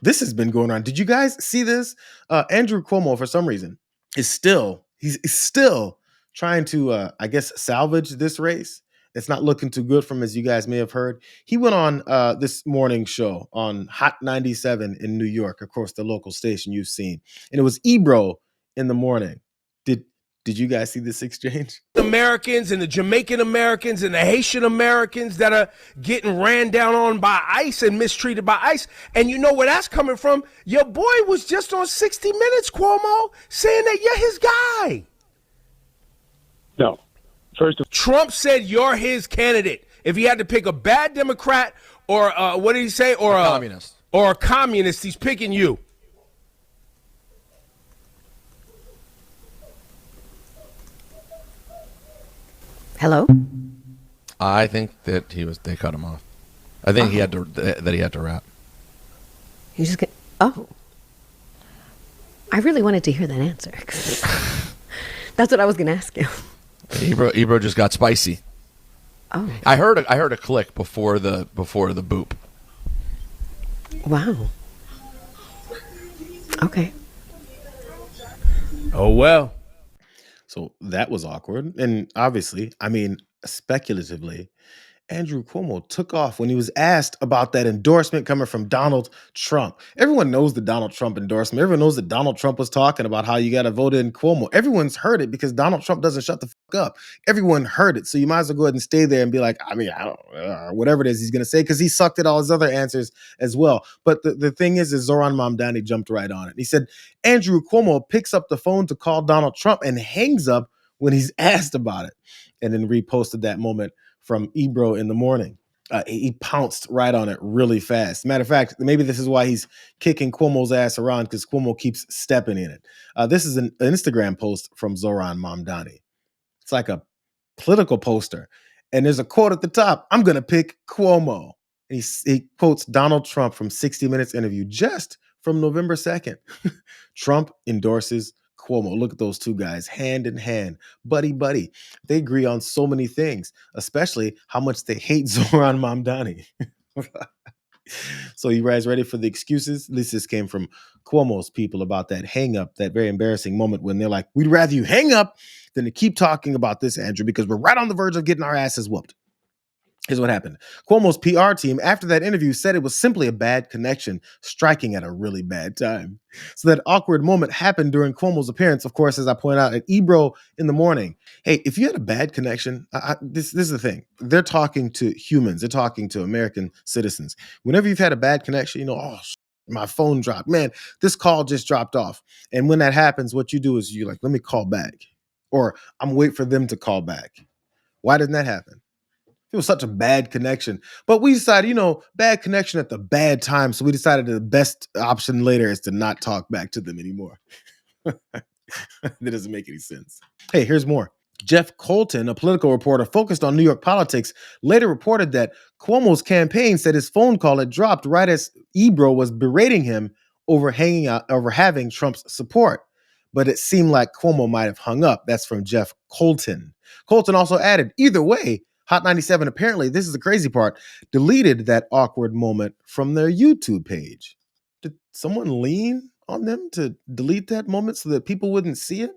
this has been going on. Did you guys see this? Andrew Cuomo, for some reason, he's still trying to, I guess, salvage this race. It's not looking too good from, as you guys may have heard. He went on this morning show on Hot 97 in New York, of course, the local station you've seen, and it was Ebro in the morning. Did you guys see this exchange? Americans and the Jamaican Americans and the Haitian Americans that are getting ran down on by ICE and mistreated by ICE. And you know where that's coming from? Your boy was just on 60 Minutes, Cuomo, saying that you're his guy. No. Trump said you're his candidate. If he had to pick a bad Democrat or what did he say? Or a communist. Or a communist, he's picking you. Hello? I think that they cut him off. I think he had to rap. You just I really wanted to hear that answer. That's what I was going to ask you. Ebro just got spicy. Oh. I heard a click before the boop. Wow. Okay. Oh well. So that was awkward. And obviously, I mean, speculatively, Andrew Cuomo took off when he was asked about that endorsement coming from Donald Trump. Everyone knows the Donald Trump endorsement. Everyone knows that Donald Trump was talking about how you got to vote in Cuomo. Everyone's heard it because Donald Trump doesn't shut the fuck up. Everyone heard it. So you might as well go ahead and stay there and be like, I mean, I don't whatever it is he's going to say, because he sucked at all his other answers as well. But the thing is Zoran Mamdani jumped right on it. He said, Andrew Cuomo picks up the phone to call Donald Trump and hangs up when he's asked about it, and then reposted that moment from Ebro in the morning. He pounced right on it really fast. Matter of fact, maybe this is why he's kicking Cuomo's ass around, because Cuomo keeps stepping in it. This is an Instagram post from Zoran Mamdani. It's like a political poster. And there's a quote at the top, I'm going to pick Cuomo. And he quotes Donald Trump from 60 Minutes interview just from November 2nd. Trump endorses Cuomo. Look at those two guys, hand in hand, buddy. They agree on so many things, especially how much they hate Zoran Mamdani. So you guys ready for the excuses? This came from Cuomo's people about that hang up, that very embarrassing moment when they're like, we'd rather you hang up than to keep talking about this, Andrew, because we're right on the verge of getting our asses whooped. Here's what happened. Cuomo's PR team, after that interview, said it was simply a bad connection, striking at a really bad time. So that awkward moment happened during Cuomo's appearance, of course, as I pointed out, at Ebro in the morning. Hey, if you had a bad connection, this is the thing. They're talking to humans. They're talking to American citizens. Whenever you've had a bad connection, my phone dropped. Man, this call just dropped off. And when that happens, what you do is you're like, let me call back. Or I'm waiting for them to call back. Why didn't that happen? It was such a bad connection. But we decided, bad connection at the bad time. So we decided the best option later is to not talk back to them anymore. That doesn't make any sense. Hey, here's more. Jeff Colton, a political reporter focused on New York politics, later reported that Cuomo's campaign said his phone call had dropped right as Ebro was berating him over having Trump's support. But it seemed like Cuomo might have hung up. That's from Jeff Colton. Colton also added, either way, Hot 97, apparently, this is the crazy part, deleted that awkward moment from their YouTube page. Did someone lean on them to delete that moment so that people wouldn't see it?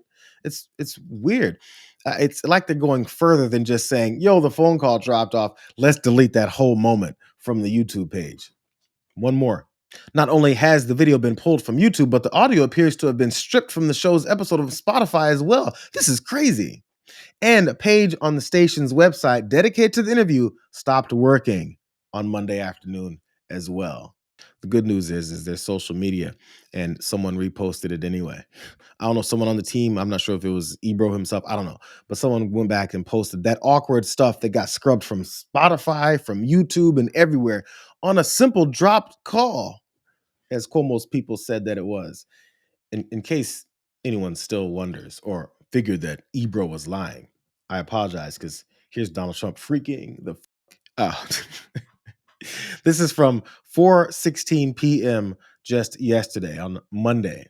It's weird. It's like they're going further than just saying, yo, the phone call dropped off. Let's delete that whole moment from the YouTube page. One more. Not only has the video been pulled from YouTube, but the audio appears to have been stripped from the show's episode of Spotify as well. This is crazy. And a page on the station's website dedicated to the interview stopped working on Monday afternoon as well. The good news is there's social media, and someone reposted it anyway. I don't know, someone on the team, I'm not sure if it was Ebro himself, I don't know. But someone went back and posted that awkward stuff that got scrubbed from Spotify, from YouTube, and everywhere on a simple dropped call, as Cuomo's people said that it was. In case anyone still wonders or figured that Ebro was lying, I apologize, because here's Donald Trump freaking the out. This is from 4:16 p.m. just yesterday on Monday.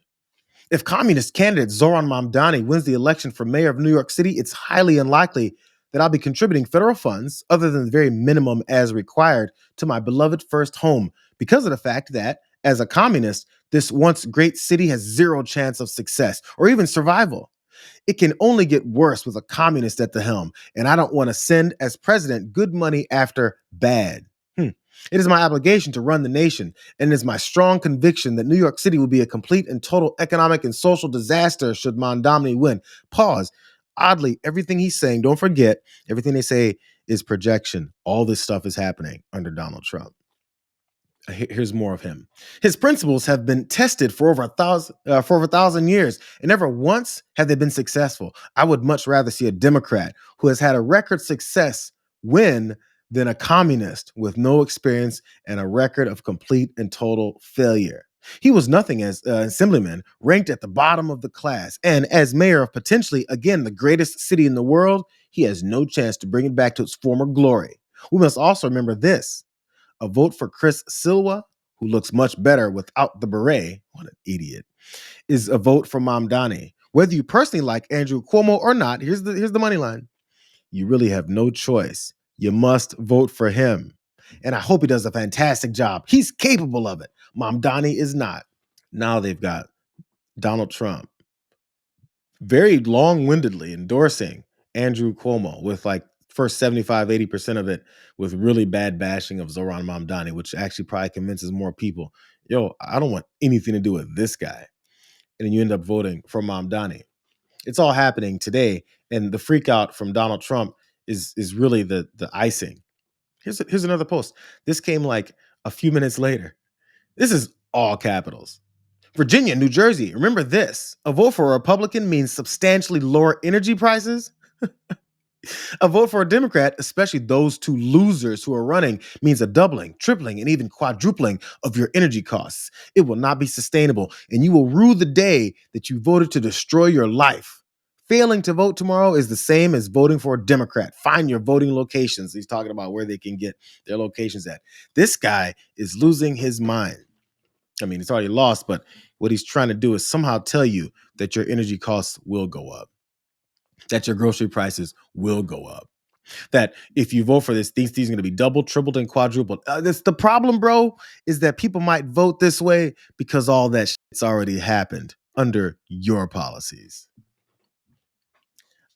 If communist candidate Zoran Mamdani wins the election for mayor of New York City, it's highly unlikely that I'll be contributing federal funds, other than the very minimum as required, to my beloved first home, because of the fact that, as a communist, this once great city has zero chance of success or even survival. It can only get worse with a communist at the helm, and I don't want to send as president good money after bad. It is my obligation to run the nation, and it is my strong conviction that New York City will be a complete and total economic and social disaster should Mamdani win. Pause. Oddly, everything he's saying, don't forget, everything they say is projection. All this stuff is happening under Donald Trump. Here's more of him. His principles have been tested for over a thousand years, and never once have they been successful. I would much rather see a Democrat who has had a record success win than a communist with no experience and a record of complete and total failure. He was nothing as assemblyman, ranked at the bottom of the class, and as mayor of potentially, again, the greatest city in the world, he has no chance to bring it back to its former glory. We must also remember this. A vote for Chris Silva, who looks much better without the beret, what an idiot, is a vote for Mamdani. Whether you personally like Andrew Cuomo or not, here's the money line. You really have no choice. You must vote for him. And I hope he does a fantastic job. He's capable of it. Mamdani is not. Now they've got Donald Trump very long-windedly endorsing Andrew Cuomo with like first 75-80% of it with really bad bashing of Zoran Mamdani, which actually probably convinces more people, yo, I don't want anything to do with this guy. And then you end up voting for Mamdani. It's all happening today, and the freak out from Donald Trump is really the icing. Here's another post. This came like a few minutes later. This is all capitals. Virginia, New Jersey, remember this. A vote for a Republican means substantially lower energy prices. A vote for a Democrat, especially those two losers who are running, means a doubling, tripling, and even quadrupling of your energy costs. It will not be sustainable, and you will rue the day that you voted to destroy your life. Failing to vote tomorrow is the same as voting for a Democrat. Find your voting locations. He's talking about where they can get their locations at. This guy is losing his mind. I mean, it's already lost, but what he's trying to do is somehow tell you that your energy costs will go up, that your grocery prices will go up, that if you vote for this, these are going to be doubled, tripled, and quadrupled. That's the problem, bro, is that people might vote this way because all that shit's already happened under your policies.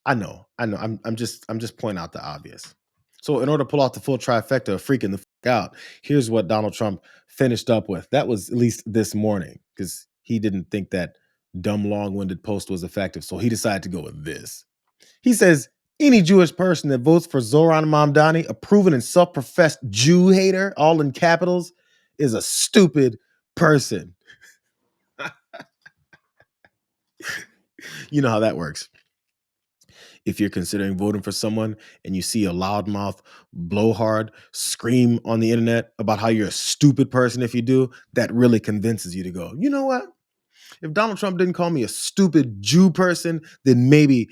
I know. I'm just pointing out the obvious. So in order to pull off the full trifecta of freaking the fuck out, here's what Donald Trump finished up with. That was at least this morning because he didn't think that dumb, long-winded post was effective. So he decided to go with this. He says, any Jewish person that votes for Zoran Mamdani, a proven and self-professed Jew hater, all in capitals, is a stupid person. You know how that works. If you're considering voting for someone and you see a loudmouth, blowhard scream on the internet about how you're a stupid person if you do, that really convinces you to go, you know what? If Donald Trump didn't call me a stupid Jew person, then maybe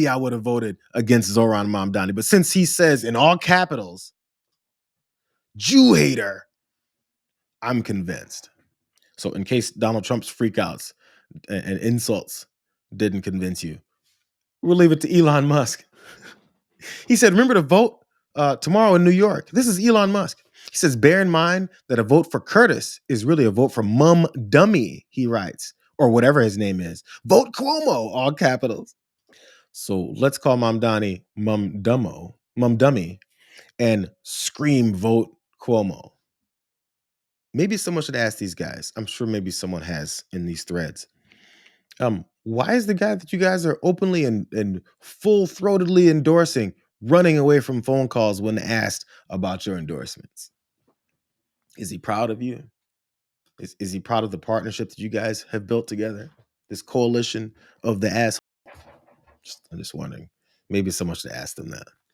I would have voted against Zoran Mamdani. But since he says in all capitals, Jew hater, I'm convinced. So in case Donald Trump's freakouts and insults didn't convince you, we'll leave it to Elon Musk. He said, remember to vote tomorrow in New York. This is Elon Musk. He says, bear in mind that a vote for Curtis is really a vote for Mum Dummy, he writes, or whatever his name is. Vote Cuomo, all capitals. So let's call Mamdani Mum Dummy, and scream vote Cuomo. Maybe someone should ask these guys. I'm sure maybe someone has in these threads. Why is the guy that you guys are openly and full-throatedly endorsing running away from phone calls when asked about your endorsements? Is he proud of you? Is he proud of the partnership that you guys have built together? This coalition of the ass. I'm just wondering. Maybe someone should ask them that.